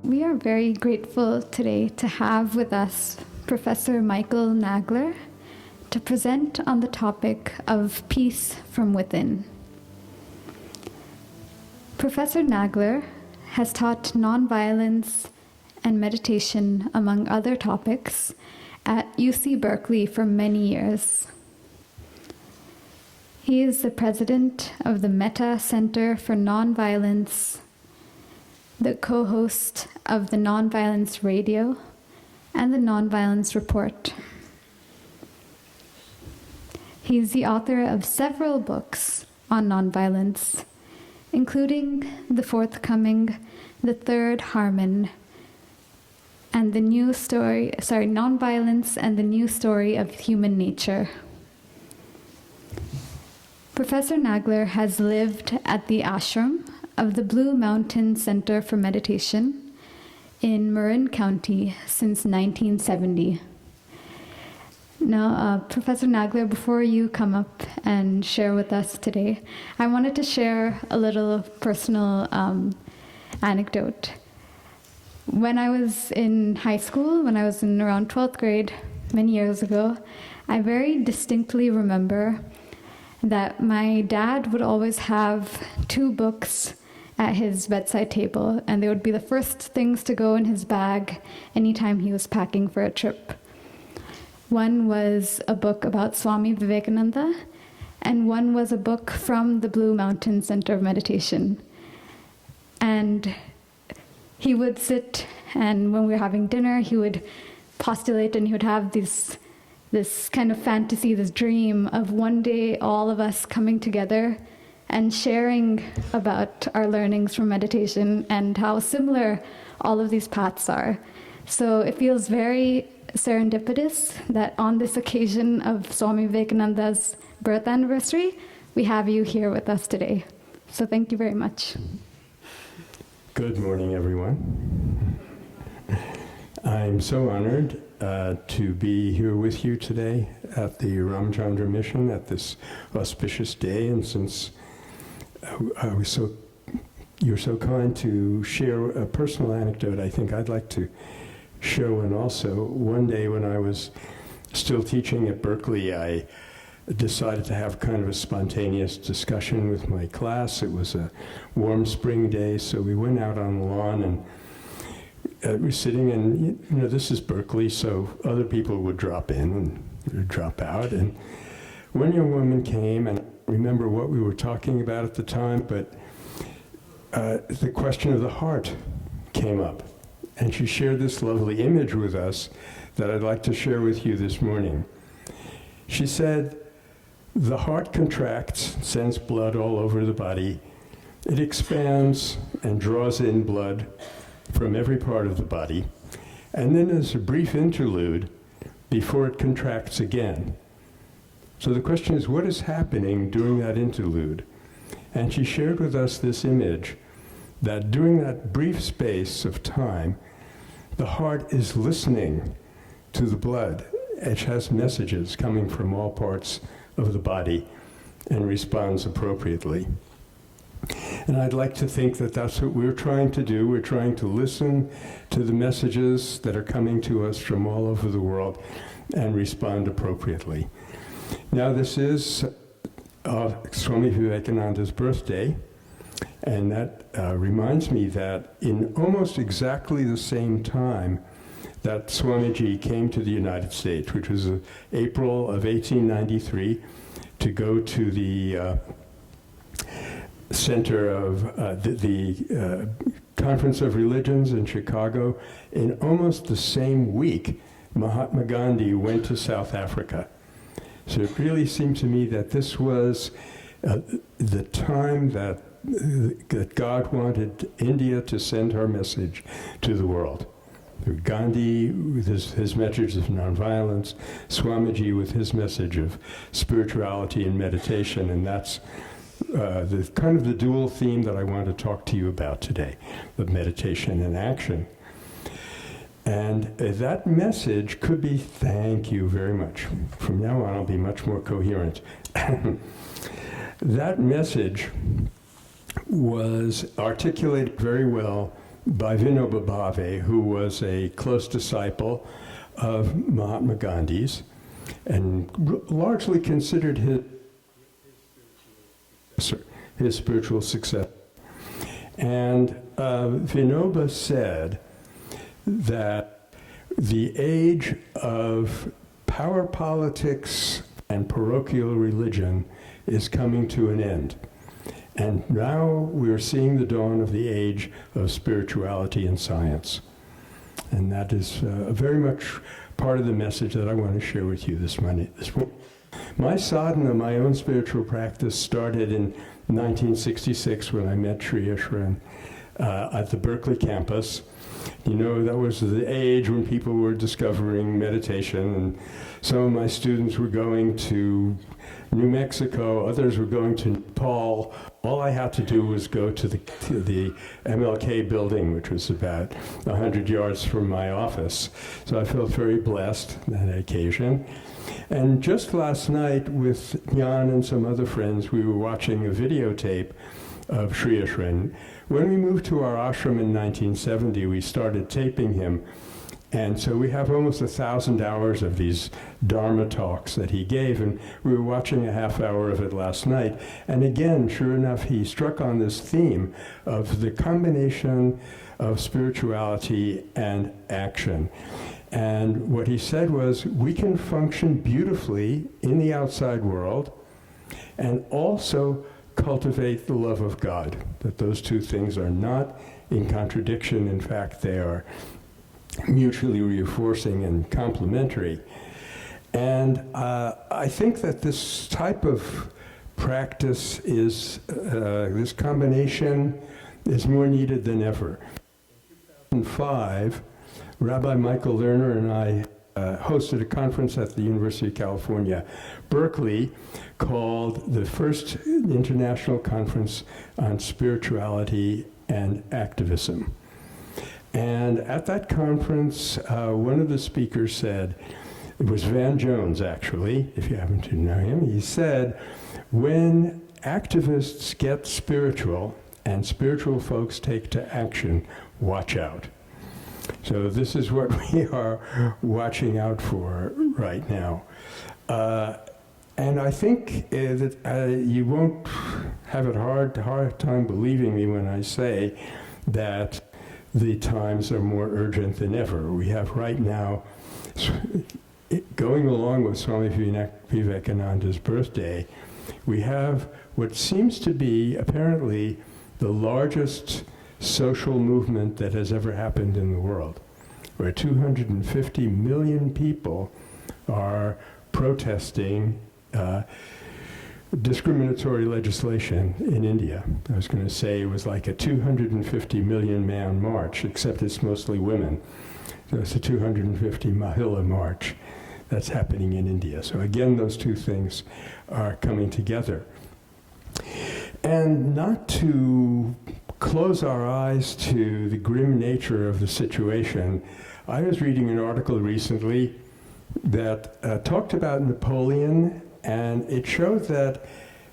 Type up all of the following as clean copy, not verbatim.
We are very grateful today to have with us Professor Michael Nagler to present on the topic of peace from within. Professor Nagler has taught nonviolence and meditation, among other topics, at UC Berkeley for many years. He is the president of the Metta Center for Nonviolence, the co-host of the Nonviolence Radio and the Nonviolence Report. He is the author of several books on nonviolence, including the forthcoming The Third Harmon and the new story, Nonviolence and the New Story of Human Nature. Professor Nagler has lived at the ashram of the Blue Mountain Center for Meditation in Marin County since 1970. Now, Professor Nagler, before you come up and share with us today, I wanted to share a little personal anecdote. When I was in high school, when I was in around 12th grade, many years ago, I very distinctly remember that my dad would always have two books at his bedside table, and they would be the first things to go in his bag anytime he was packing for a trip. One was a book about Swami Vivekananda, and one was a book from the Blue Mountain Center of Meditation. And he would sit, and when we were having dinner, he would postulate, and he would have this kind of fantasy, this dream of one day all of us coming together and sharing about our learnings from meditation and how similar all of these paths are. So it feels very serendipitous that on this occasion of Swami Vivekananda's birth anniversary, we have you here with us today. So thank you very much. Good morning, everyone. I'm so honored to be here with you today at the Ramchandra Mission at this auspicious day, and since you're so kind to share a personal anecdote, I think I'd like to share one also. One day when I was still teaching at Berkeley, I decided to have kind of a spontaneous discussion with my class. It was a warm spring day, so we went out on the lawn and we're sitting, and this is Berkeley, so other people would drop in and drop out. And one young woman came, and I don't remember what we were talking about at the time, but the question of the heart came up. And she shared this lovely image with us that I'd like to share with you this morning. She said, the heart contracts, sends blood all over the body. It expands and draws in blood from every part of the body. And then there's a brief interlude before it contracts again. So the question is, what is happening during that interlude? And she shared with us this image that during that brief space of time, the heart is listening to the blood. It has messages coming from all parts of the body and responds appropriately. And I'd like to think that that's what we're trying to do. We're trying to listen to the messages that are coming to us from all over the world and respond appropriately. Now, this is Swami Vivekananda's birthday, and that reminds me that in almost exactly the same time that Swamiji came to the United States, which was April of 1893, to go to the center of the Conference of Religions in Chicago. In almost the same week, Mahatma Gandhi went to South Africa. So it really seemed to me that this was the time that God wanted India to send her message to the world. Gandhi with his message of nonviolence, Swamiji with his message of spirituality and meditation, and that's the kind of the dual theme that I want to talk to you about today, of meditation and action. And that message could be, thank you very much. From now on, I'll be much more coherent. That message was articulated very well by Vinoba Bhave, who was a close disciple of Mahatma Gandhi's and largely considered his spiritual successor. And Vinoba said that the age of power politics and parochial religion is coming to an end. And now we're seeing the dawn of the age of spirituality and science. And that is very much part of the message that I want to share with you this morning. My sadhana, my own spiritual practice, started in 1966 when I met Sri Ashram at the Berkeley campus. You know, that was the age when people were discovering meditation, and some of my students were going to New Mexico, others were going to Nepal. All I had to do was go to the MLK building, which was about 100 yards from my office. So I felt very blessed on that occasion. And just last night with Jan and some other friends, we were watching a videotape of Sri Ashram. When we moved to our ashram in 1970, we started taping him. And so we have almost 1,000 hours of these Dharma talks that he gave, and we were watching a half hour of it last night. And again, sure enough, he struck on this theme of the combination of spirituality and action. And what he said was, we can function beautifully in the outside world and also cultivate the love of God, that those two things are not in contradiction. In fact, they are mutually reinforcing and complementary. And I think that this type of practice is, this combination is more needed than ever. In 2005, Rabbi Michael Lerner and I hosted a conference at the University of California, Berkeley, called the First International Conference on Spirituality and Activism. And at that conference, one of the speakers said, it was Van Jones actually, if you happen to know him, he said, when activists get spiritual and spiritual folks take to action, watch out. So this is what we are watching out for right now. And I think that you won't have a hard time believing me when I say that the times are more urgent than ever. We have right now, going along with Swami Vivekananda's birthday, we have what seems to be apparently the largest social movement that has ever happened in the world, where 250 million people are protesting discriminatory legislation in India. I was going to say it was like a 250 million man march, except it's mostly women. So it's a 250 Mahila march that's happening in India. So again, those two things are coming together. And not to close our eyes to the grim nature of the situation, I was reading an article recently that talked about Napoleon, and it showed that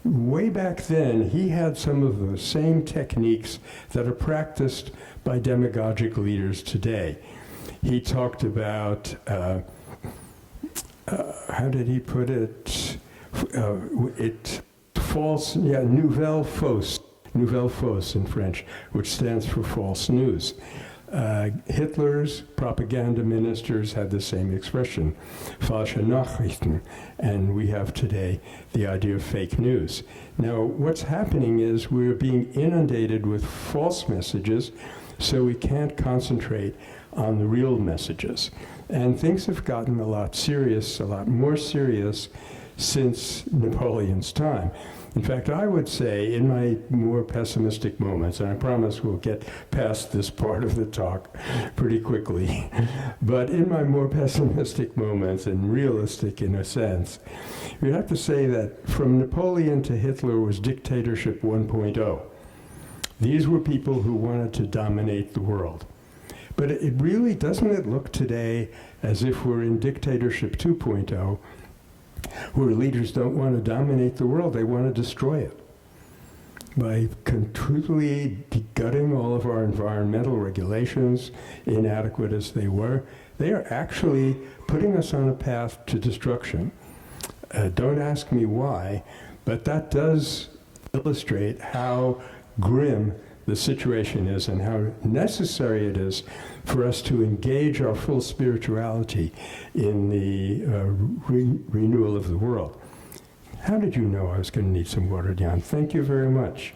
way back then he had some of the same techniques that are practiced by demagogic leaders today. He talked about, how did he put it? Nouvelle fausse in French, which stands for false news. Hitler's propaganda ministers had the same expression, falsche Nachrichten, and we have today the idea of fake news. Now, what's happening is we're being inundated with false messages, so we can't concentrate on the real messages. And things have gotten a lot more serious since Napoleon's time. In fact, I would say in my more pessimistic moments, and I promise we'll get past this part of the talk pretty quickly, but in my more pessimistic moments, and realistic in a sense, we'd have to say that from Napoleon to Hitler was dictatorship 1.0. These were people who wanted to dominate the world. But it really, doesn't it look today as if we're in dictatorship 2.0, where leaders don't want to dominate the world, they want to destroy it. by completely gutting all of our environmental regulations, inadequate as they were, they are actually putting us on a path to destruction. Don't ask me why, but that does illustrate how grim the situation is and how necessary it is for us to engage our full spirituality in the renewal of the world. How did you know I was going to need some water, Jan? Thank you very much.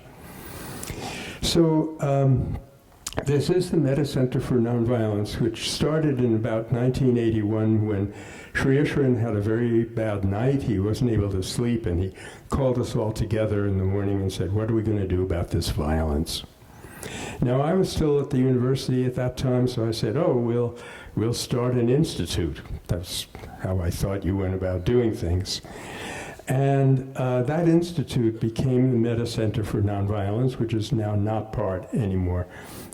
So this is the Metta Center for Nonviolence, which started in about 1981 when Sri Ishran had a very bad night. He wasn't able to sleep, and he called us all together in the morning and said, what are we going to do about this violence? Now, I was still at the university at that time, so I said, oh, we'll start an institute. That's how I thought you went about doing things. And that institute became the Metta Center for Nonviolence, which is now not part anymore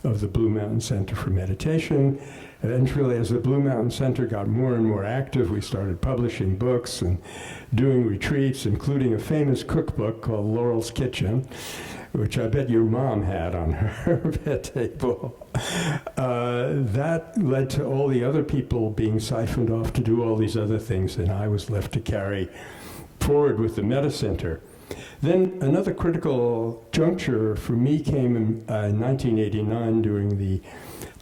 of the Blue Mountain Center for Meditation. Eventually, as the Blue Mountain Center got more and more active, we started publishing books and doing retreats, including a famous cookbook called Laurel's Kitchen, which I bet your mom had on her bed table. That led to all the other people being siphoned off to do all these other things, and I was left to carry forward with the Metta Center. Then another critical juncture for me came in 1989 during the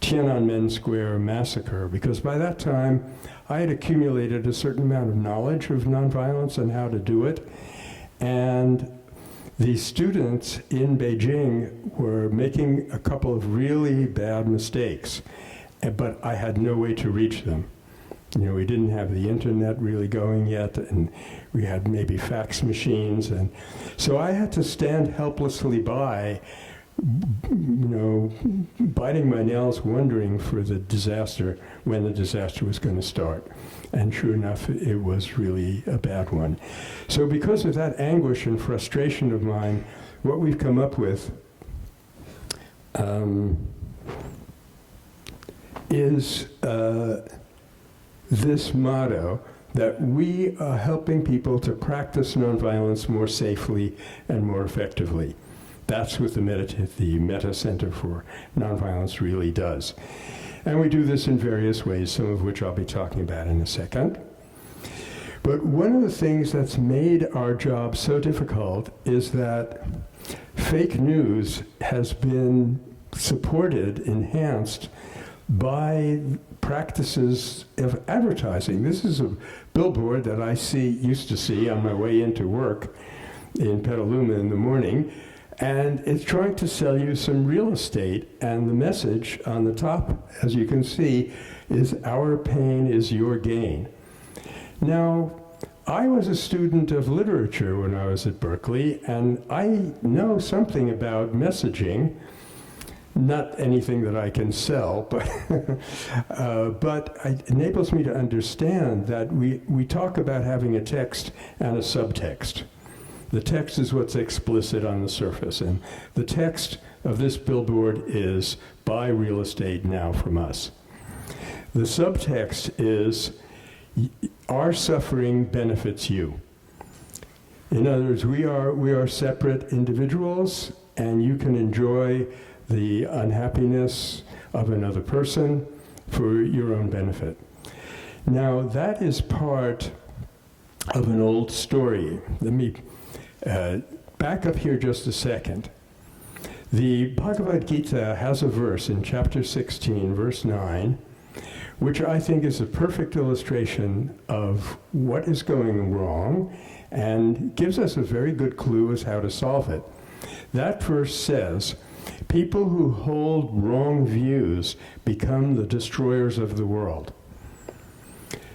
Tiananmen Square massacre, because by that time I had accumulated a certain amount of knowledge of nonviolence and how to do it, and the students in Beijing were making a couple of really bad mistakes, but I had no way to reach them. You know, we didn't have the internet really going yet, and we had maybe fax machines, and so I had to stand helplessly by, you know, biting my nails, wondering for the disaster, when the disaster was going to start. And sure enough, it was really a bad one. So because of that anguish and frustration of mine, what we've come up with is this motto that we are helping people to practice nonviolence more safely and more effectively. That's what the Metta Center for Nonviolence really does. And we do this in various ways, some of which I'll be talking about in a second. But one of the things that's made our job so difficult is that fake news has been supported, enhanced by practices of advertising. This is a billboard that I used to see on my way into work in Petaluma in the morning, and it's trying to sell you some real estate, and the message on the top, as you can see, is "Our pain is your gain." Now, I was a student of literature when I was at Berkeley, and I know something about messaging. Not anything that I can sell, but it enables me to understand that we talk about having a text and a subtext. The text is what's explicit on the surface, and the text of this billboard is "Buy real estate now from us." The subtext is "Our suffering benefits you." In other words, we are separate individuals, and you can enjoy the unhappiness of another person for your own benefit. Now, that is part of an old story. Let me back up here just a second. The Bhagavad Gita has a verse in chapter 16, verse 9, which I think is a perfect illustration of what is going wrong and gives us a very good clue as how to solve it. That verse says, "People who hold wrong views become the destroyers of the world."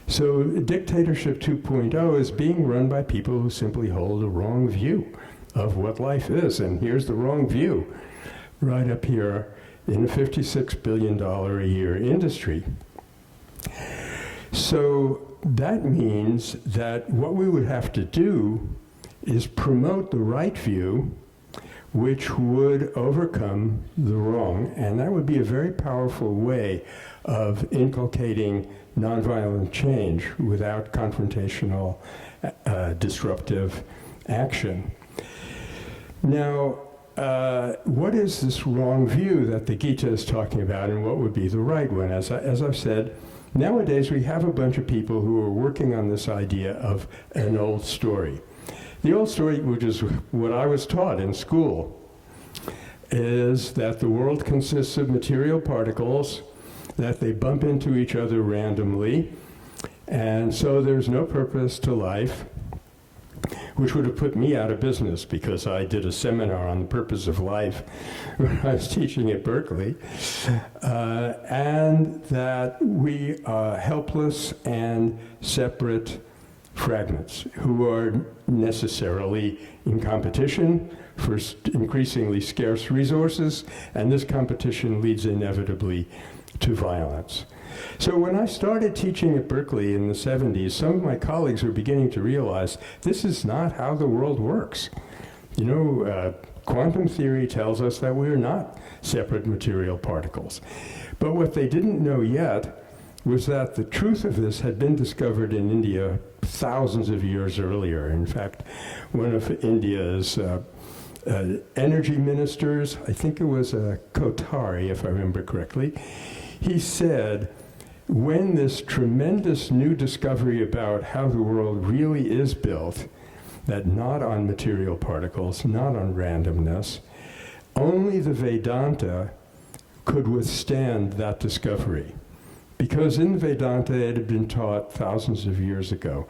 So dictatorship 2.0 is being run by people who simply hold a wrong view of what life is. And here's the wrong view right up here in a $56 billion a year industry. So that means that what we would have to do is promote the right view, which would overcome the wrong, and that would be a very powerful way of inculcating nonviolent change without confrontational, disruptive action. Now, what is this wrong view that the Gita is talking about, and what would be the right one? As I've said, nowadays we have a bunch of people who are working on this idea of an old story. The old story, which is what I was taught in school, is that the world consists of material particles, that they bump into each other randomly, and so there's no purpose to life, which would have put me out of business because I did a seminar on the purpose of life when I was teaching at Berkeley, and that we are helpless and separate fragments who are necessarily in competition for increasingly scarce resources, and this competition leads inevitably to violence. So when I started teaching at Berkeley in the 70s, some of my colleagues were beginning to realize this is not how the world works. You know, quantum theory tells us that we're not separate material particles. But what they didn't know yet was that the truth of this had been discovered in India thousands of years earlier. In fact, one of India's energy ministers, I think it was Kotari, if I remember correctly, he said, when this tremendous new discovery about how the world really is built, that not on material particles, not on randomness, only the Vedanta could withstand that discovery. Because in Vedanta it had been taught thousands of years ago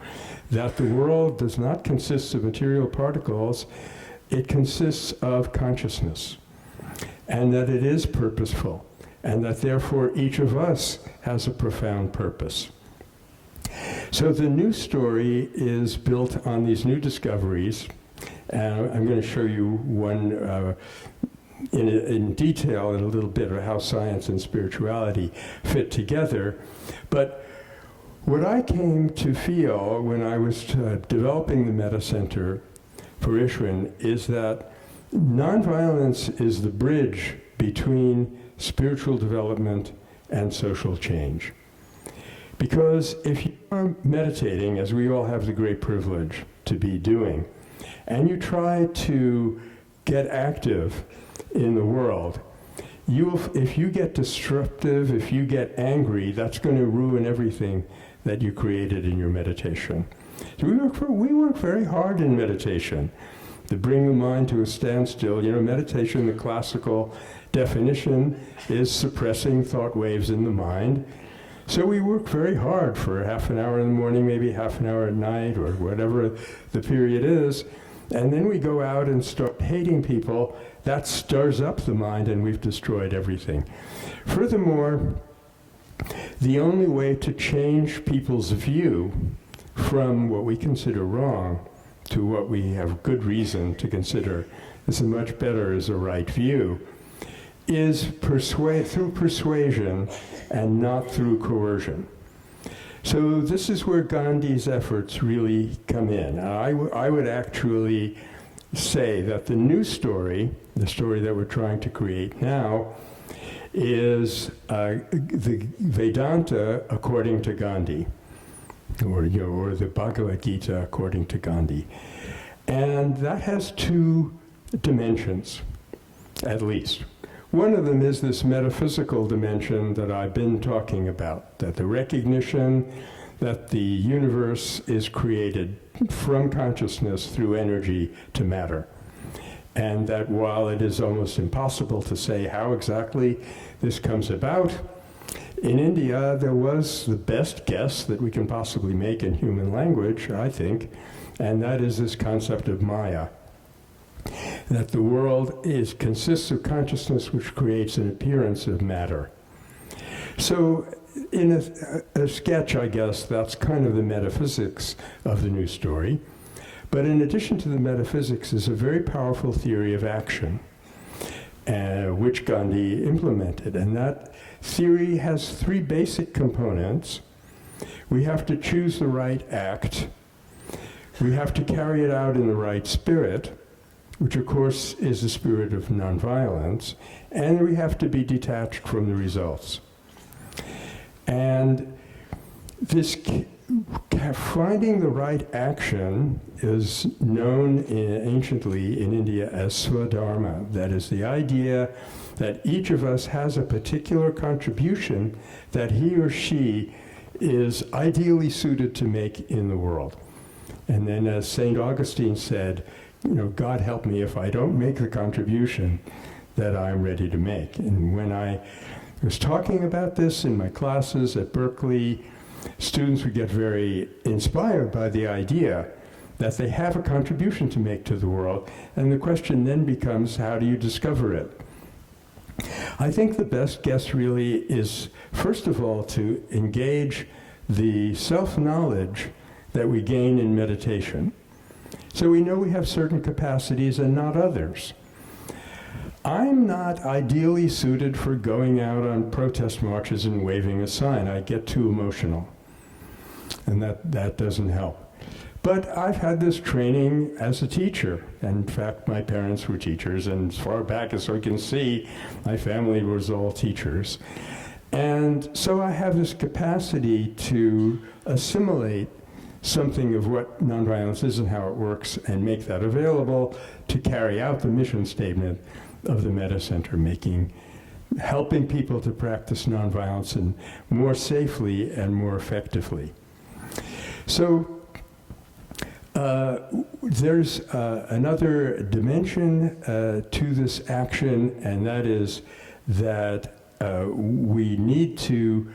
that the world does not consist of material particles, it consists of consciousness, and that it is purposeful, and that therefore each of us has a profound purpose. So the new story is built on these new discoveries, and I'm going to show you one in detail in a little bit of how science and spirituality fit together. But what I came to feel when I was developing the Metta Center for Ishran is that nonviolence is the bridge between spiritual development and social change. Because if you are meditating, as we all have the great privilege to be doing, and you try to get active in the world, if you get disruptive, if you get angry, that's going to ruin everything that you created in your meditation. So we work very hard in meditation to bring the mind to a standstill. You know, meditation, the classical definition, is suppressing thought waves in the mind. So we work very hard for half an hour in the morning, maybe half an hour at night, or whatever the period is, and then we go out and start hating people. That stirs up the mind, and we've destroyed everything. Furthermore, the only way to change people's view from what we consider wrong to what we have good reason to consider is much better as a right view is through persuasion and not through coercion. So this is where Gandhi's efforts really come in. I would actually say that the new story, the story that we're trying to create now, is the Vedanta according to Gandhi, or the Bhagavad Gita according to Gandhi. And that has two dimensions, at least. One of them is this metaphysical dimension that I've been talking about, that the recognition that the universe is created from consciousness through energy to matter. And that while it is almost impossible to say how exactly this comes about, in India there was the best guess that we can possibly make in human language, I think, and that is this concept of Maya. That the world consists of consciousness which creates an appearance of matter. So in a sketch, I guess, that's kind of the metaphysics of the new story. But in addition to the metaphysics is a very powerful theory of action, which Gandhi implemented. And that theory has three basic components. We have to choose the right act. We have to carry it out in the right spirit, which of course is the spirit of nonviolence, and we have to be detached from the results. And this finding the right action is known anciently in India as swadharma. That is the idea that each of us has a particular contribution that he or she is ideally suited to make in the world. And then as St. Augustine said, God help me if I don't make the contribution that I'm ready to make. And when I was talking about this in my classes at Berkeley, students would get very inspired by the idea that they have a contribution to make to the world, and the question then becomes, how do you discover it? I think the best guess really is, first of all, to engage the self-knowledge that we gain in meditation. So we know we have certain capacities and not others. I'm not ideally suited for going out on protest marches and waving a sign. I get too emotional, and that doesn't help. But I've had this training as a teacher. And in fact, my parents were teachers, and as far back as I can see, my family was all teachers. And so I have this capacity to assimilate something of what nonviolence is and how it works and make that available to carry out the mission statement of the Metta Center, helping people to practice nonviolence and more safely and more effectively. So there's another dimension to this action, and that is that we need to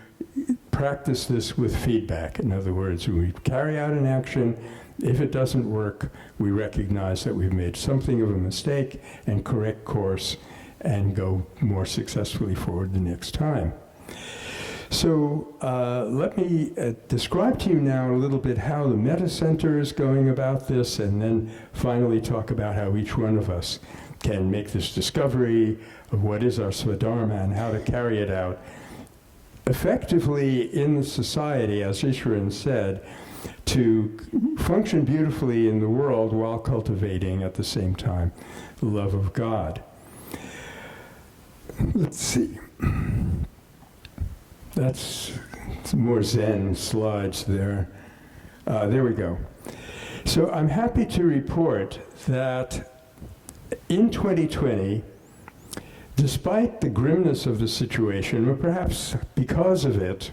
practice this with feedback. In other words, when we carry out an action, if it doesn't work, we recognize that we've made something of a mistake and correct course and go more successfully forward the next time. So let me describe to you now a little bit how the Metta Center is going about this, and then finally talk about how each one of us can make this discovery of what is our swadharma and how to carry it out effectively in the society, as Ishwaran said, to function beautifully in the world while cultivating at the same time the love of God. Let's see. That's some more Zen slides there. There we go. So I'm happy to report that in 2020, despite the grimness of the situation, or perhaps because of it,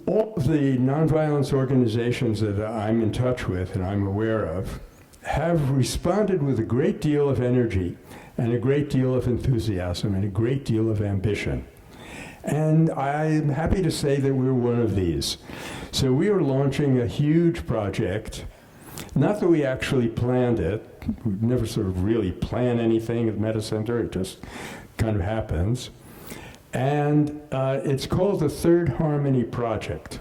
all of the nonviolence organizations that I'm in touch with and I'm aware of have responded with a great deal of energy and a great deal of enthusiasm and a great deal of ambition. And I'm happy to say that we're one of these. So we are launching a huge project. Not that we actually planned it. We never sort of really plan anything at Metta Center. It just kind of happens. And it's called the Third Harmony Project.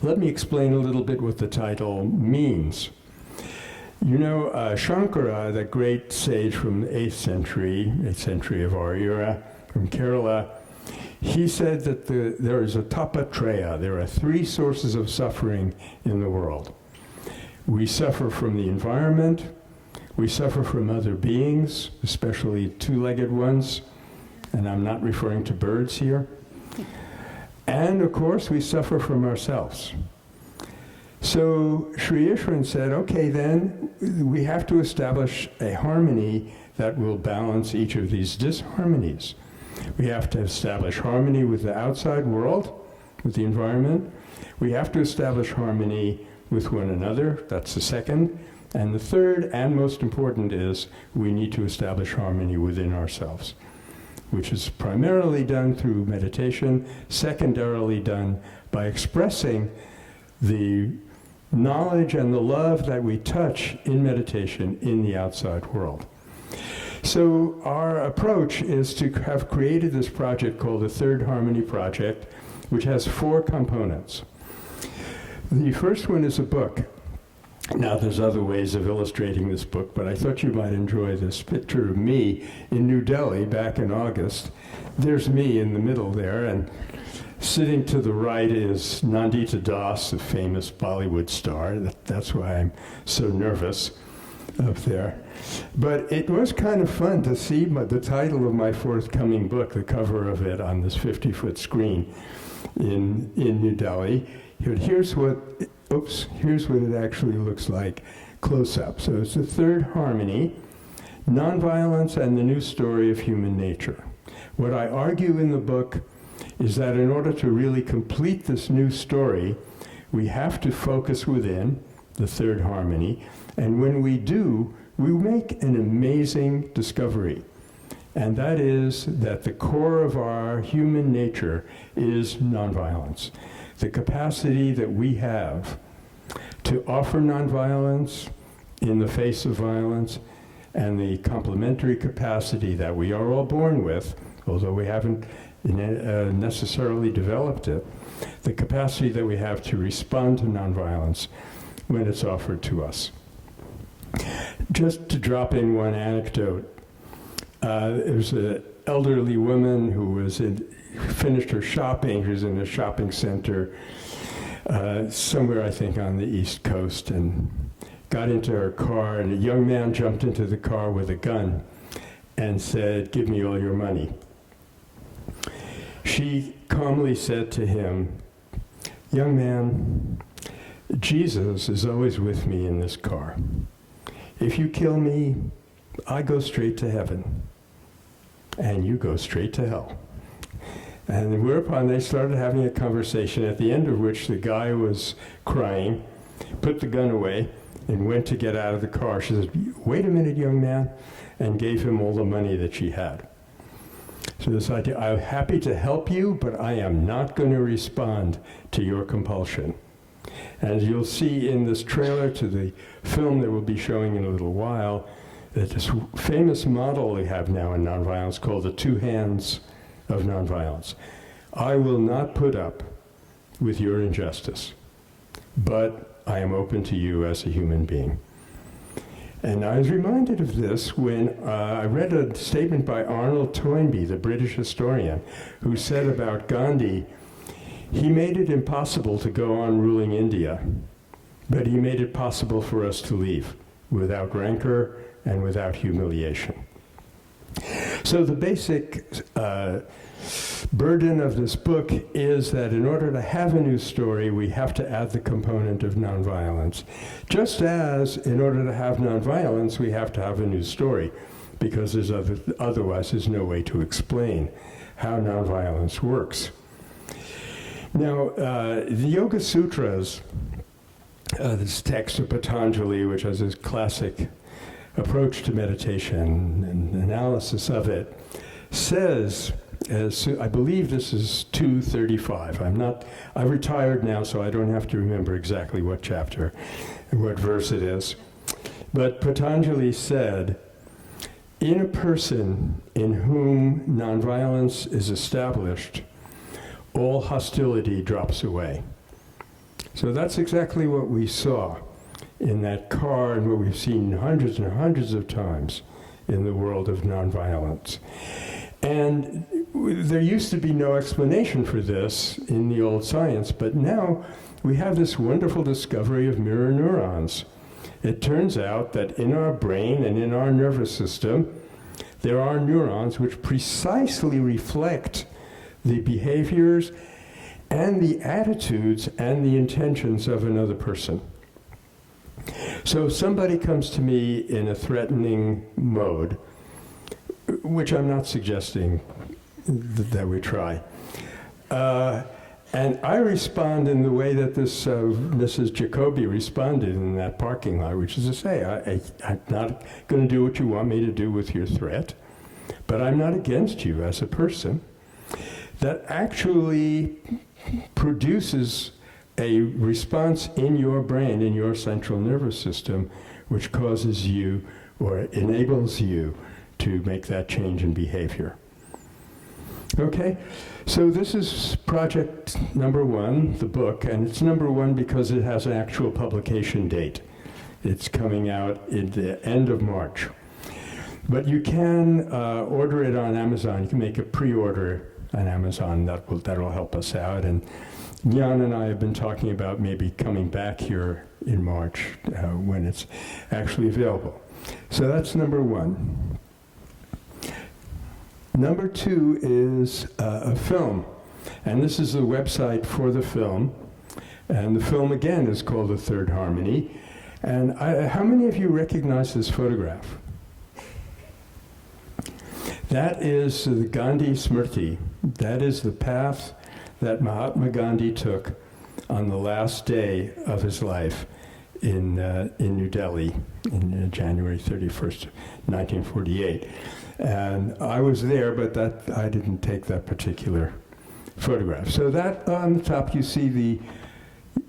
Let me explain a little bit what the title means. You know, Shankara, that great sage from the 8th century of our era, from Kerala, he said that there is a tapatreya. There are 3 sources of suffering in the world. We suffer from the environment, we suffer from other beings, especially 2-legged ones, and I'm not referring to birds here. And of course, we suffer from ourselves. So Sri Ishwaran said, okay, then we have to establish a harmony that will balance each of these disharmonies. We have to establish harmony with the outside world, with the environment. We have to establish harmony with one another. That's the second. And the third and most important is we need to establish harmony within ourselves, which is primarily done through meditation, secondarily done by expressing the knowledge and the love that we touch in meditation in the outside world. So our approach is to have created this project called the Third Harmony Project, which has 4 components. The first one is a book. Now, there's other ways of illustrating this book, but I thought you might enjoy this picture of me in New Delhi back in August. There's me in the middle there, and sitting to the right is Nandita Das, the famous Bollywood star. That's why I'm so nervous. up there. But it was kind of fun to see the title of my forthcoming book, the cover of it on this 50-foot screen in New Delhi. Here's what it actually looks like close up. So it's the third harmony, Nonviolence and the New Story of Human Nature. What I argue in the book is that in order to really complete this new story, we have to focus within the third harmony, and when we do, we make an amazing discovery, and that is that the core of our human nature is nonviolence. The capacity that we have to offer nonviolence in the face of violence, and the complementary capacity that we are all born with, although we haven't necessarily developed it, the capacity that we have to respond to nonviolence when it's offered to us. Just to drop in one anecdote, there was an elderly woman who finished her shopping. She was in a shopping center somewhere, I think, on the East Coast, and got into her car, and a young man jumped into the car with a gun and said, "Give me all your money." She calmly said to him, "Young man, Jesus is always with me in this car. If you kill me, I go straight to heaven, and you go straight to hell." And whereupon they started having a conversation, at the end of which the guy was crying, put the gun away, and went to get out of the car. She says, "Wait a minute, young man," and gave him all the money that she had. So this idea, I'm happy to help you, but I am not going to respond to your compulsion. And you'll see in this trailer to the film that we'll be showing in a little while, that this famous model we have now in nonviolence called the two hands of nonviolence. I will not put up with your injustice, but I am open to you as a human being. And I was reminded of this when I read a statement by Arnold Toynbee, the British historian, who said about Gandhi, he made it impossible to go on ruling India, but he made it possible for us to leave without rancor and without humiliation. So the basic burden of this book is that in order to have a new story, we have to add the component of nonviolence. Just as in order to have nonviolence, we have to have a new story, because otherwise there's no way to explain how nonviolence works. Now, the Yoga Sutras, this text of Patanjali, which has this classic approach to meditation and analysis of it, says, I believe this is 235. I've retired now, so I don't have to remember exactly what chapter and what verse it is. But Patanjali said, in a person in whom nonviolence is established, all hostility drops away. So that's exactly what we saw in that car and what we've seen hundreds and hundreds of times in the world of nonviolence. And there used to be no explanation for this in the old science, but now we have this wonderful discovery of mirror neurons. It turns out that in our brain and in our nervous system, there are neurons which precisely reflect the behaviors and the attitudes and the intentions of another person. So if somebody comes to me in a threatening mode, which I'm not suggesting that we try, and I respond in the way that this Mrs. Jacoby responded in that parking lot, which is to say, I'm not going to do what you want me to do with your threat, but I'm not against you as a person. That actually produces a response in your brain, in your central nervous system, which causes you or enables you to make that change in behavior. Okay, so this is project number 1, the book, and it's number 1 because it has an actual publication date. It's coming out in the end of March. But you can order it on Amazon. You can make a pre-order on Amazon. That'll help us out. And Jan and I have been talking about maybe coming back here in March when it's actually available. So that's number one. Number two is a film. And this is the website for the film. And the film, again, is called The Third Harmony. And how many of you recognize this photograph? That is the Gandhi Smriti. That is the path that Mahatma Gandhi took on the last day of his life in New Delhi in January 31st, 1948. And I was there, but I didn't take that particular photograph. So that on the top you see the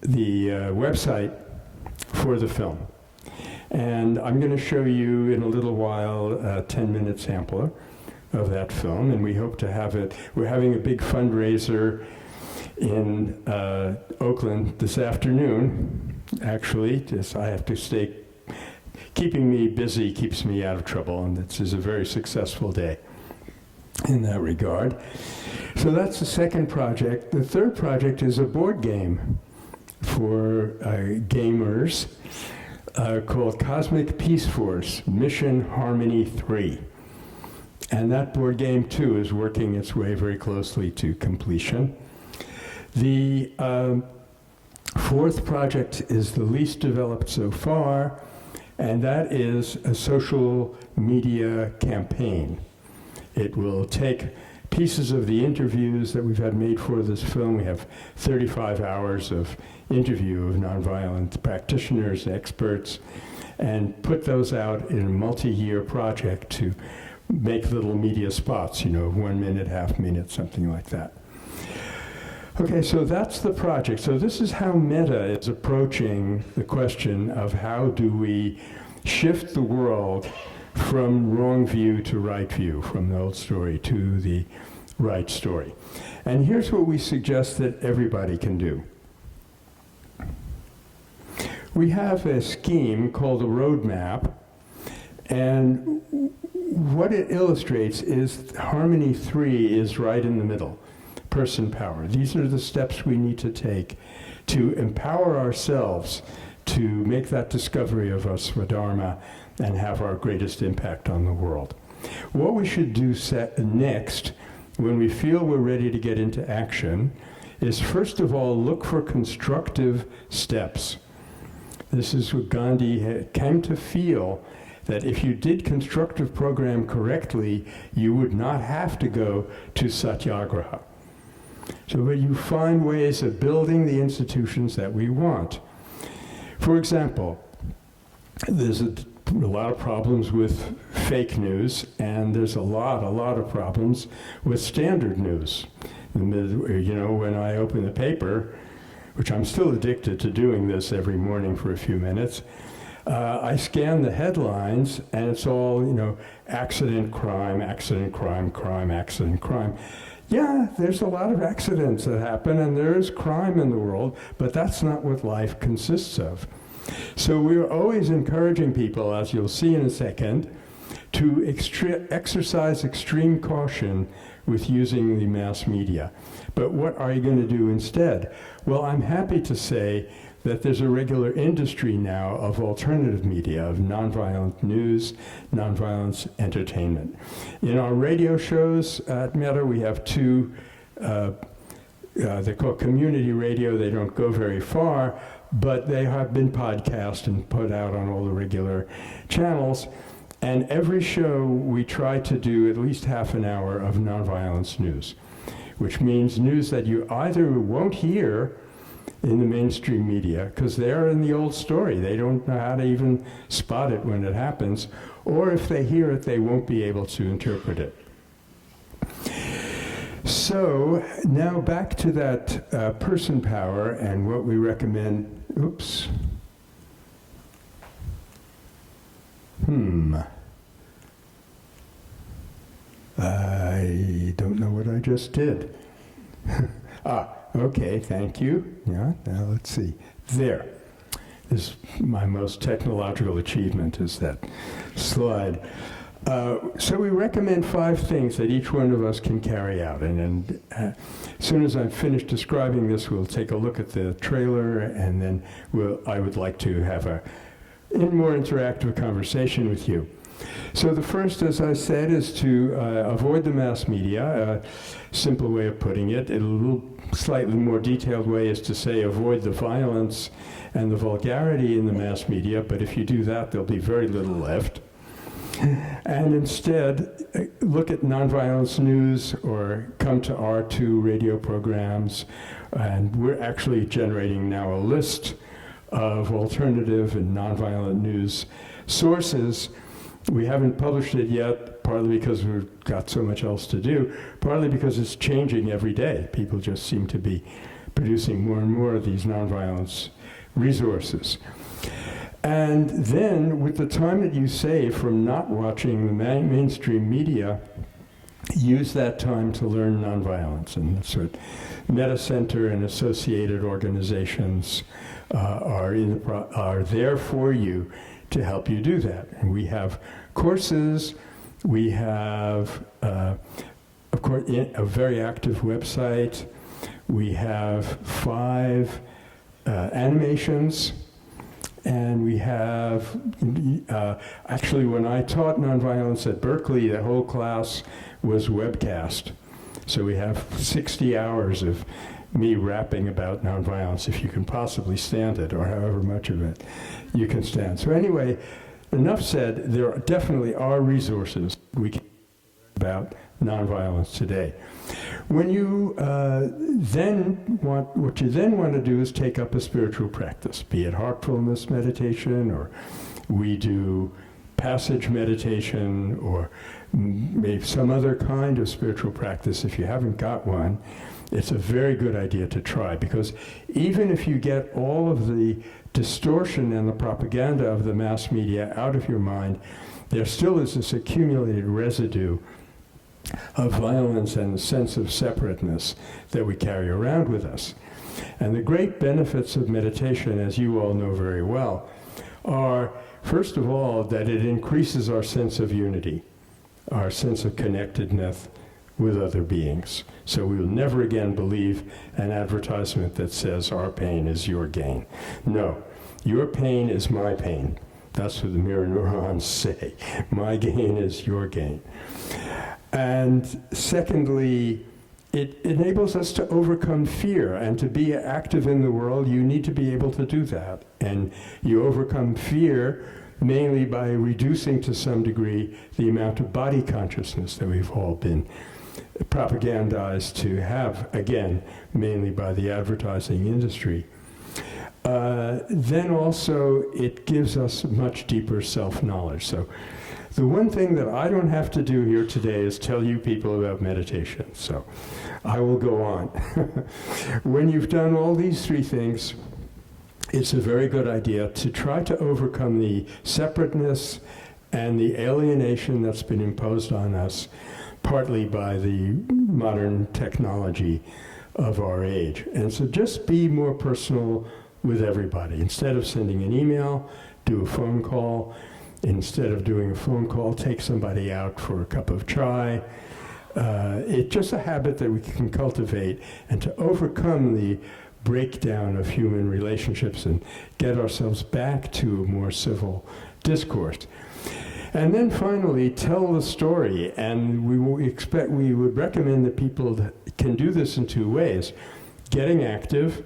website for the film. And I'm going to show you in a little while a 10-minute sampler of that film, and we hope to have it. We're having a big fundraiser in Oakland this afternoon, actually. I have to stay, keeping me busy keeps me out of trouble, and this is a very successful day in that regard. So that's the second project. The third project is a board game for gamers called Cosmic Peace Force Mission Harmony 3. And that board game, too, is working its way very closely to completion. The fourth project is the least developed so far, and that is a social media campaign. It will take pieces of the interviews that we've had made for this film. We have 35 hours of interview of nonviolent practitioners, experts, and put those out in a multi-year project to make little media spots, 1 minute, half minute, something like that. Okay, so that's the project. So this is how Metta is approaching the question of how do we shift the world from wrong view to right view, from the old story to the right story. And here's what we suggest that everybody can do. We have a scheme called a roadmap, and what it illustrates is Harmony 3 is right in the middle, person power. These are the steps we need to take to empower ourselves to make that discovery of our Swadharma and have our greatest impact on the world. What we should do next, when we feel we're ready to get into action, is first of all look for constructive steps. This is what Gandhi came to feel, that if you did constructive program correctly, you would not have to go to satyagraha. So but you find ways of building the institutions that we want. For example, there's a lot of problems with fake news, and there's a lot of problems with standard news. When I open the paper, which I'm still addicted to doing this every morning for a few minutes, I scan the headlines, and it's all, accident, crime, crime, accident, crime. Yeah, there's a lot of accidents that happen, and there is crime in the world, but that's not what life consists of. So we're always encouraging people, as you'll see in a second, to exercise extreme caution with using the mass media. But what are you going to do instead? Well, I'm happy to say that there's a regular industry now of alternative media, of nonviolent news, nonviolence entertainment. In our radio shows at Metta, we have two, they're called community radio. They don't go very far, but they have been podcast and put out on all the regular channels. And every show we try to do at least half an hour of nonviolence news, which means news that you either won't hear in the mainstream media, because they're in the old story. They don't know how to even spot it when it happens, or if they hear it, they won't be able to interpret it. So now back to that person power and what we recommend. Oops. I don't know what I just did. Okay, thank you. Yeah, now let's see. There. This is my most technological achievement, is that slide. So we recommend 5 things that each one of us can carry out. And as soon as I'm finished describing this, we'll take a look at the trailer, and then I would like to have a in more interactive conversation with you. So the first, as I said, is to avoid the mass media. A simple way of putting it. A little slightly more detailed way is to say avoid the violence and the vulgarity in the mass media, but if you do that, there'll be very little left. And instead, look at nonviolence news or come to our 2 radio programs. And we're actually generating now a list of alternative and nonviolent news sources. We haven't published it yet, partly because we've got so much else to do, partly because it's changing every day. People just seem to be producing more and more of these nonviolence resources. And then, with the time that you save from not watching the mainstream media, use that time to learn nonviolence. And that's what Metta Center and associated organizations are there for you to help you do that. And we have courses, we have, of course, a very active website, we have 5 animations, and we have, actually when I taught nonviolence at Berkeley, the whole class was webcast. So we have 60 hours of me rapping about nonviolence, if you can possibly stand it, or however much of it you can stand. So anyway, enough said, there definitely are resources we can learn about nonviolence today. When you what you then want to do is take up a spiritual practice, be it heartfulness meditation, or we do passage meditation, or maybe some other kind of spiritual practice. If you haven't got one, it's a very good idea to try, because even if you get all of the distortion and the propaganda of the mass media out of your mind, there still is this accumulated residue of violence and a sense of separateness that we carry around with us. And the great benefits of meditation, as you all know very well, are, first of all, that it increases our sense of unity, our sense of connectedness with other beings. So we will never again believe an advertisement that says our pain is your gain. No, your pain is my pain. That's what the mirror neurons say. My gain is your gain. And secondly, it enables us to overcome fear, and to be active in the world, you need to be able to do that. And you overcome fear mainly by reducing to some degree the amount of body consciousness that we've all been propagandized to have, again, mainly by the advertising industry. Then also it gives us much deeper self-knowledge. So the one thing that I don't have to do here today is tell you people about meditation. So I will go on. When you've done all these 3 things, it's a very good idea to try to overcome the separateness and the alienation that's been imposed on us, partly by the modern technology of our age. And so just be more personal with everybody. Instead of sending an email, do a phone call. Instead of doing a phone call, take somebody out for a cup of chai. It's just a habit that we can cultivate, and to overcome the breakdown of human relationships and get ourselves back to a more civil discourse. And then finally, tell the story. And we would recommend that people that can do this in 2 ways. Getting active,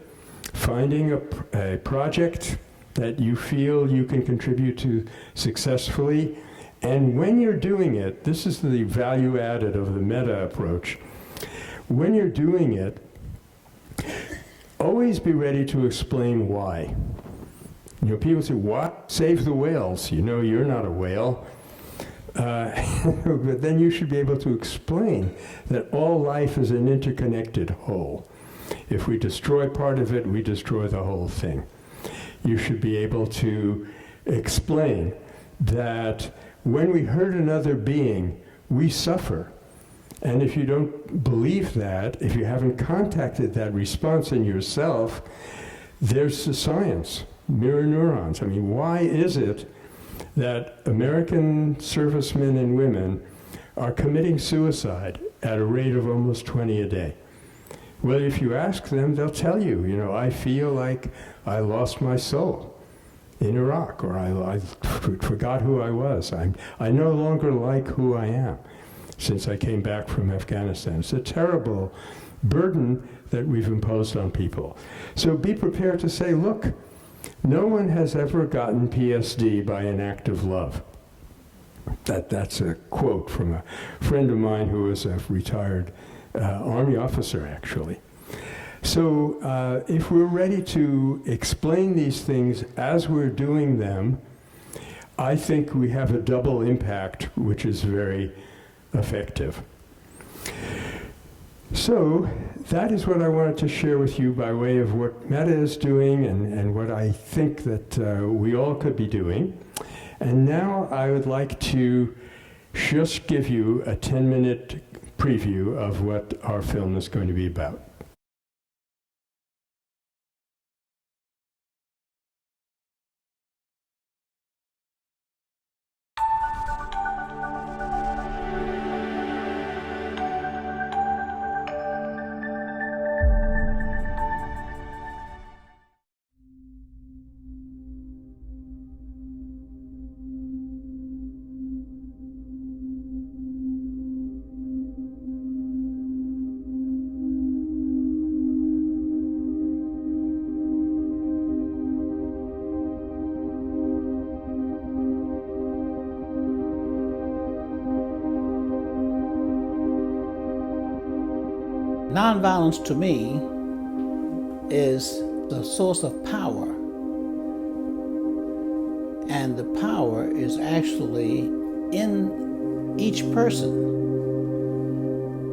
finding a project that you feel you can contribute to successfully. And when you're doing it, this is the value added of the meta approach. When you're doing it, always be ready to explain why. You know, people say, what? Save the whales. You know, you're not a whale. But then you should be able to explain that all life is an interconnected whole. If we destroy part of it, we destroy the whole thing. You should be able to explain that when we hurt another being, we suffer. And if you don't believe that, if you haven't contacted that response in yourself, there's the science, mirror neurons. I mean, why is it that American servicemen and women are committing suicide at a rate of almost 20 a day? Well, if you ask them, they'll tell you, you know, I feel like I lost my soul. in Iraq, or I forgot who I was. I no longer like who I am since I came back from Afghanistan. It's a terrible burden that we've imposed on people. So be prepared to say, look, no one has ever gotten PSD by an act of love. That's a quote from a friend of mine who was a retired Army officer, actually. So if we're ready to explain these things as we're doing them, I think we have a double impact, which is very effective. So that is what I wanted to share with you by way of what Metta is doing and what I think that we all could be doing. And now I would like to just give you a 10-minute preview of what our film is going to be about. Nonviolence to me is the source of power. And the power is actually in each person.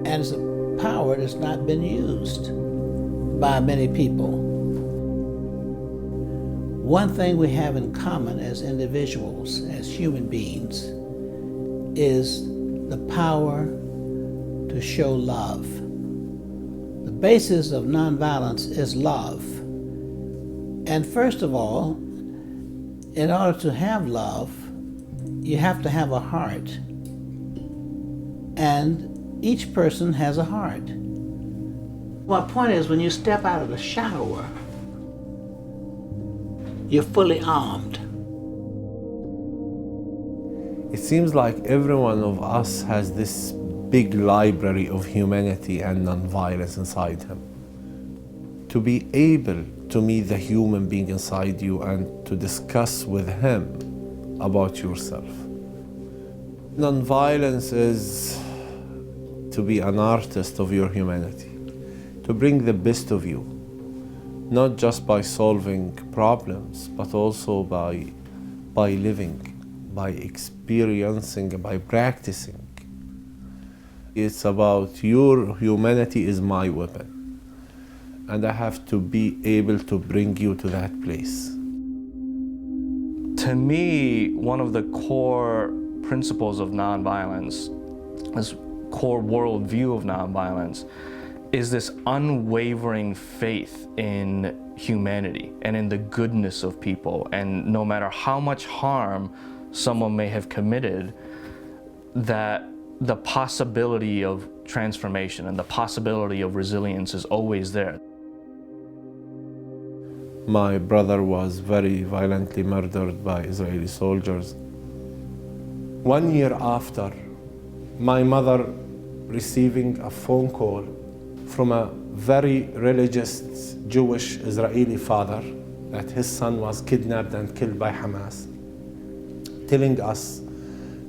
And it's a power that's not been used by many people. One thing we have in common as individuals, as human beings, is the power to show love. The basis of nonviolence is love. And first of all, in order to have love, you have to have a heart. And each person has a heart. My point is, when you step out of the shower, you're fully armed. It seems like every one of us has this big library of humanity and nonviolence inside him. To be able to meet the human being inside you and to discuss with him about yourself. Nonviolence is to be an artist of your humanity, to bring the best of you, not just by solving problems, but also by living, by experiencing, by practicing. It's about your humanity is my weapon, and I have to be able to bring you to that place. To me, one of the core principles of nonviolence, this core worldview of nonviolence, is this unwavering faith in humanity and in the goodness of people. And no matter how much harm someone may have committed, that the possibility of transformation and the possibility of resilience is always there. My brother was very violently murdered by Israeli soldiers. 1 year after, my mother receiving a phone call from a very religious Jewish Israeli father that his son was kidnapped and killed by Hamas, telling us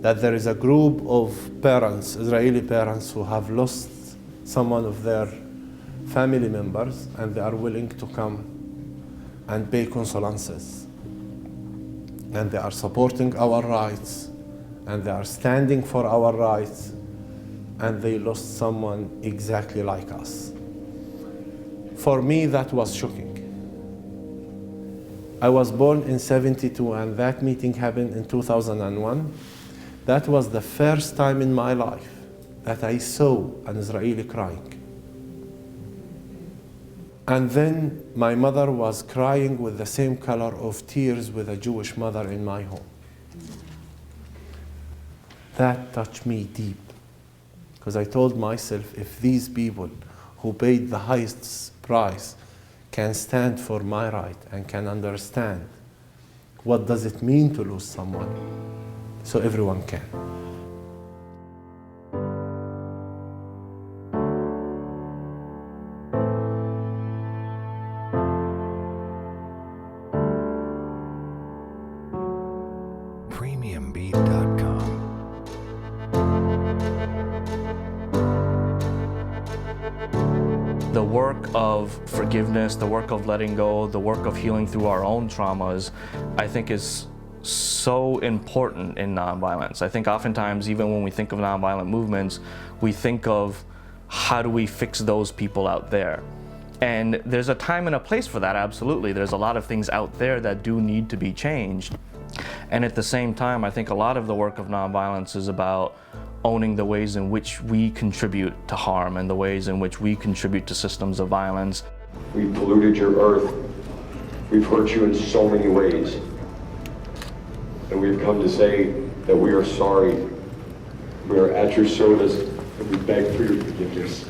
that there is a group of parents, Israeli parents, who have lost someone of their family members, and they are willing to come and pay condolences. And they are supporting our rights, and they are standing for our rights, and they lost someone exactly like us. For me, that was shocking. I was born in '72, and that meeting happened in 2001. That was the first time in my life that I saw an Israeli crying. And then my mother was crying with the same color of tears with a Jewish mother in my home. That touched me deep, because I told myself, if these people who paid the highest price can stand for my right and can understand What does it mean to lose someone? So everyone can. premiumbeat.com. The work of forgiveness, the work of letting go, the work of healing through our own traumas, I think is so important in nonviolence. I think oftentimes, even when we think of nonviolent movements, we think of how do we fix those people out there? And there's a time and a place for that, absolutely. There's a lot of things out there that do need to be changed. And at the same time, I think a lot of the work of nonviolence is about owning the ways in which we contribute to harm and the ways in which we contribute to systems of violence. We've polluted your earth. We've hurt you in so many ways. And we've come to say that we are sorry. We are at your service, and we beg for your forgiveness.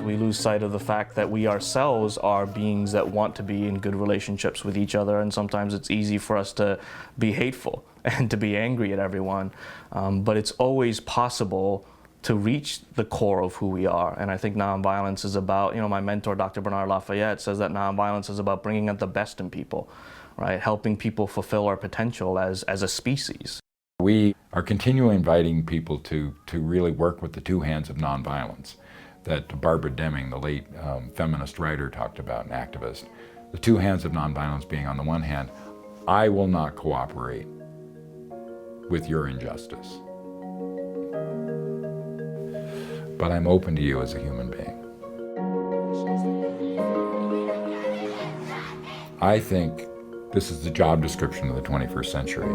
We lose sight of the fact that we ourselves are beings that want to be in good relationships with each other, and sometimes it's easy for us to be hateful and to be angry at everyone. But it's always possible to reach the core of who we are. And I think nonviolence is about, my mentor, Dr. Bernard Lafayette, says that nonviolence is about bringing out the best in people, right? Helping people fulfill our potential as a species. We are continually inviting people to really work with the two hands of nonviolence that Barbara Deming, the late feminist writer, talked about, an activist. The two hands of nonviolence being, on the one hand, I will not cooperate with your injustice, but I'm open to you as a human being. I think this is the job description of the 21st century.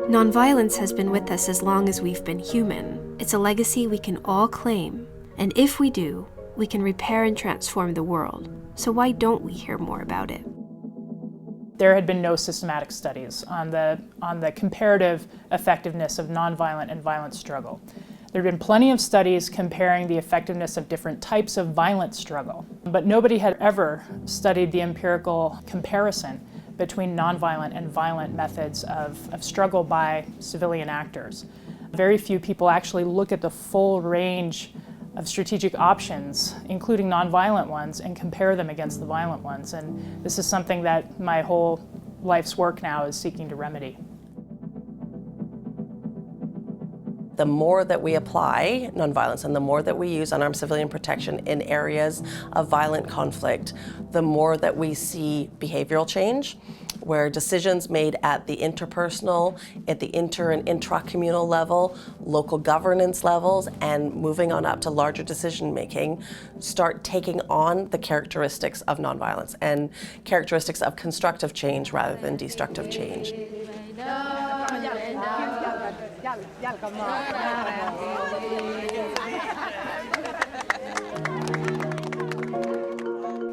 Nonviolence has been with us as long as we've been human. It's a legacy we can all claim, and if we do, we can repair and transform the world. So why don't we hear more about it? There had been no systematic studies on the comparative effectiveness of nonviolent and violent struggle. There had been plenty of studies comparing the effectiveness of different types of violent struggle, but nobody had ever studied the empirical comparison between nonviolent and violent methods of struggle by civilian actors. Very few people actually look at the full range of strategic options, including nonviolent ones, and compare them against the violent ones. And this is something that my whole life's work now is seeking to remedy. The more that we apply nonviolence and the more that we use unarmed civilian protection in areas of violent conflict, the more that we see behavioral change, where decisions made at the interpersonal, at the inter and intracommunal level, local governance levels, and moving on up to larger decision making, start taking on the characteristics of nonviolence and characteristics of constructive change rather than destructive change.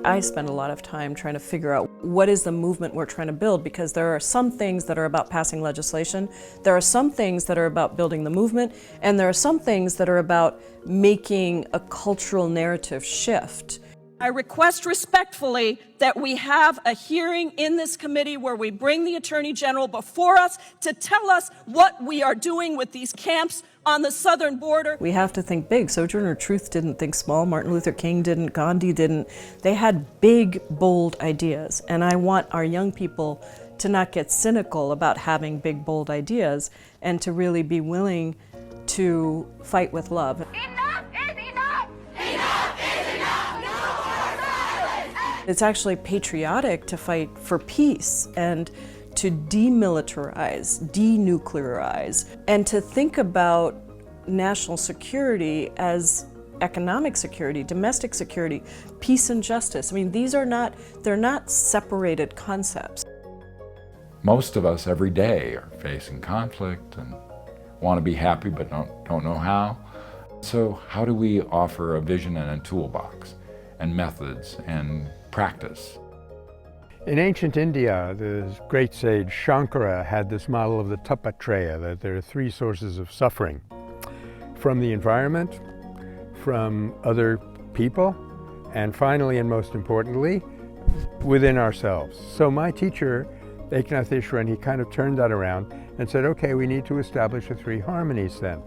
I spend a lot of time trying to figure out what is the movement we're trying to build, because there are some things that are about passing legislation, there are some things that are about building the movement, and there are some things that are about making a cultural narrative shift. I request respectfully that we have a hearing in this committee where we bring the Attorney General before us to tell us what we are doing with these camps on the southern border. We have to think big. Sojourner Truth didn't think small, Martin Luther King didn't, Gandhi didn't. They had big, bold ideas, and I want our young people to not get cynical about having big, bold ideas and to really be willing to fight with love. Enough is enough! Enough is enough! No more violence! It's actually patriotic to fight for peace and to demilitarize, denuclearize, and to think about national security as economic security, domestic security, peace and justice. I mean, they're not separated concepts. Most of us every day are facing conflict and want to be happy but don't know how. So how do we offer a vision and a toolbox and methods and practice? In ancient India, the great sage Shankara had this model of the Tapatreya, that there are three sources of suffering: from the environment, from other people, and finally, and most importantly, within ourselves. So my teacher, Eknath Ishran, he kind of turned that around and said, okay, we need to establish the three harmonies then.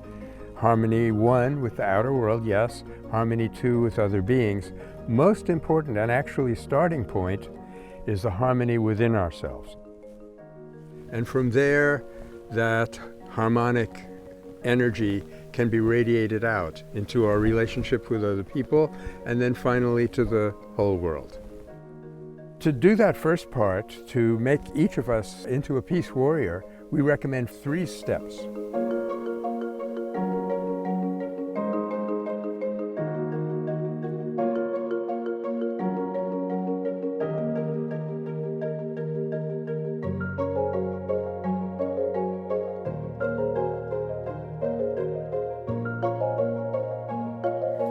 Harmony 1 with the outer world, yes. Harmony 2 with other beings. Most important, and actually starting point, is the harmony within ourselves. And from there, that harmonic energy can be radiated out into our relationship with other people, and then finally to the whole world. To do that first part, to make each of us into a peace warrior, we recommend 3 steps.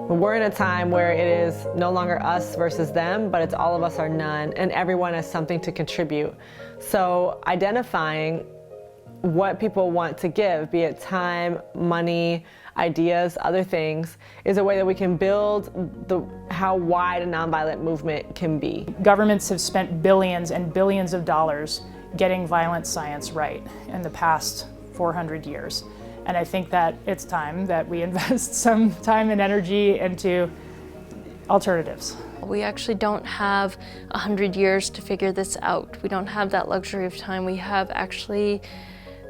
We're in a time where it is no longer us versus them, but it's all of us or none, and everyone has something to contribute. So identifying what people want to give, be it time, money, ideas, other things, is a way that we can build how wide a nonviolent movement can be. Governments have spent billions and billions of dollars getting violent science right in the past 400 years. And I think that it's time that we invest some time and energy into alternatives. We actually don't have 100 years to figure this out. We don't have that luxury of time. We have actually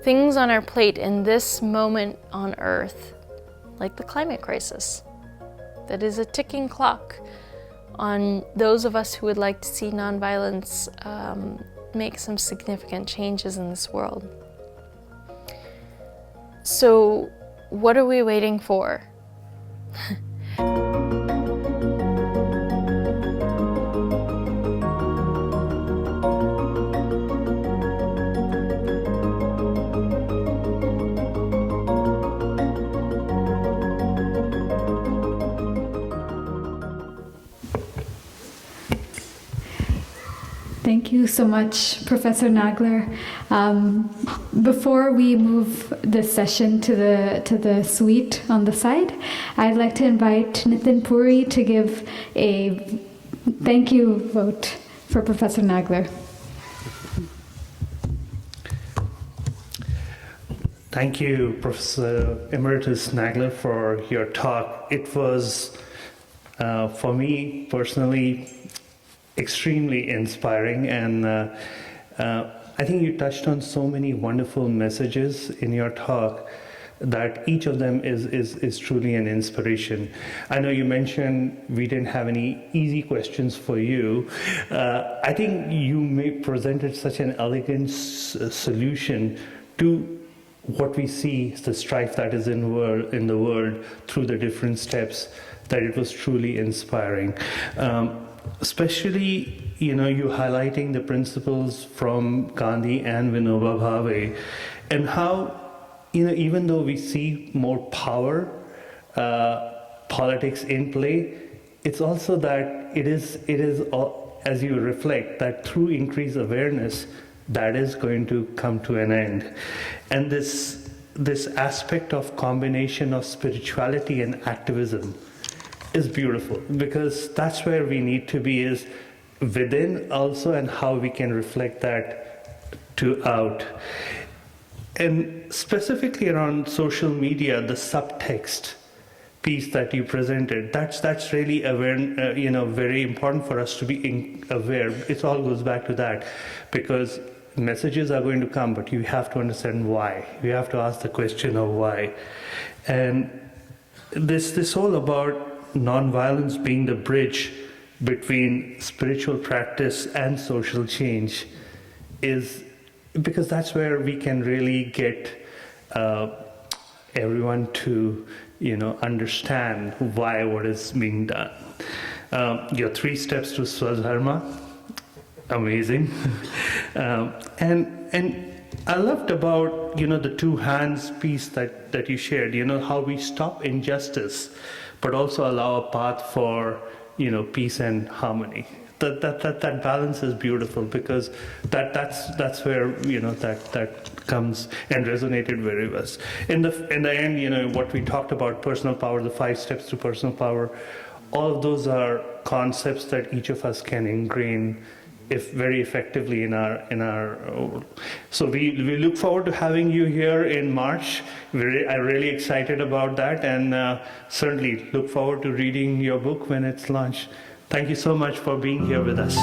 things on our plate in this moment on Earth, like the climate crisis, that is a ticking clock on those of us who would like to see nonviolence make some significant changes in this world. So, what are we waiting for? Thank you so much, Professor Nagler. Before we move this session to the suite on the side, I'd like to invite Nitin Puri to give a thank you vote for Professor Nagler. Thank you, Professor Emeritus Nagler, for your talk. It was, for me personally, extremely inspiring, and I think you touched on so many wonderful messages in your talk that each of them is truly an inspiration. I know you mentioned we didn't have any easy questions for you. I think you presented such an elegant solution to what we see, the strife that is in the world through the different steps, that it was truly inspiring. Especially, you highlighting the principles from Gandhi and Vinoba Bhave, and how, even though we see more power, politics in play, it's also that it is as you reflect, that through increased awareness, that is going to come to an end. And this aspect of combination of spirituality and activism is beautiful, because that's where we need to be, is within also, and how we can reflect that to out. And specifically around social media, the subtext piece that you presented, that's really aware, very important for us to be aware. It all goes back to that, because messages are going to come, but you have to understand why. You have to ask the question of why. And this whole about nonviolence being the bridge between spiritual practice and social change is because that's where we can really get everyone to, understand why what is being done. Your 3 steps to Swadharma, amazing. And I loved about, the 2 hands piece that you shared, how we stop injustice, but also allow a path for, peace and harmony. That balance is beautiful, because that's where that comes and resonated very well. In the end, what we talked about, personal power, the 5 steps to personal power, all of those are concepts that each of us can ingrain very effectively in our. So we look forward to having you here in March. I'm really excited about that, and certainly look forward to reading your book when it's launched. Thank you so much for being here with us.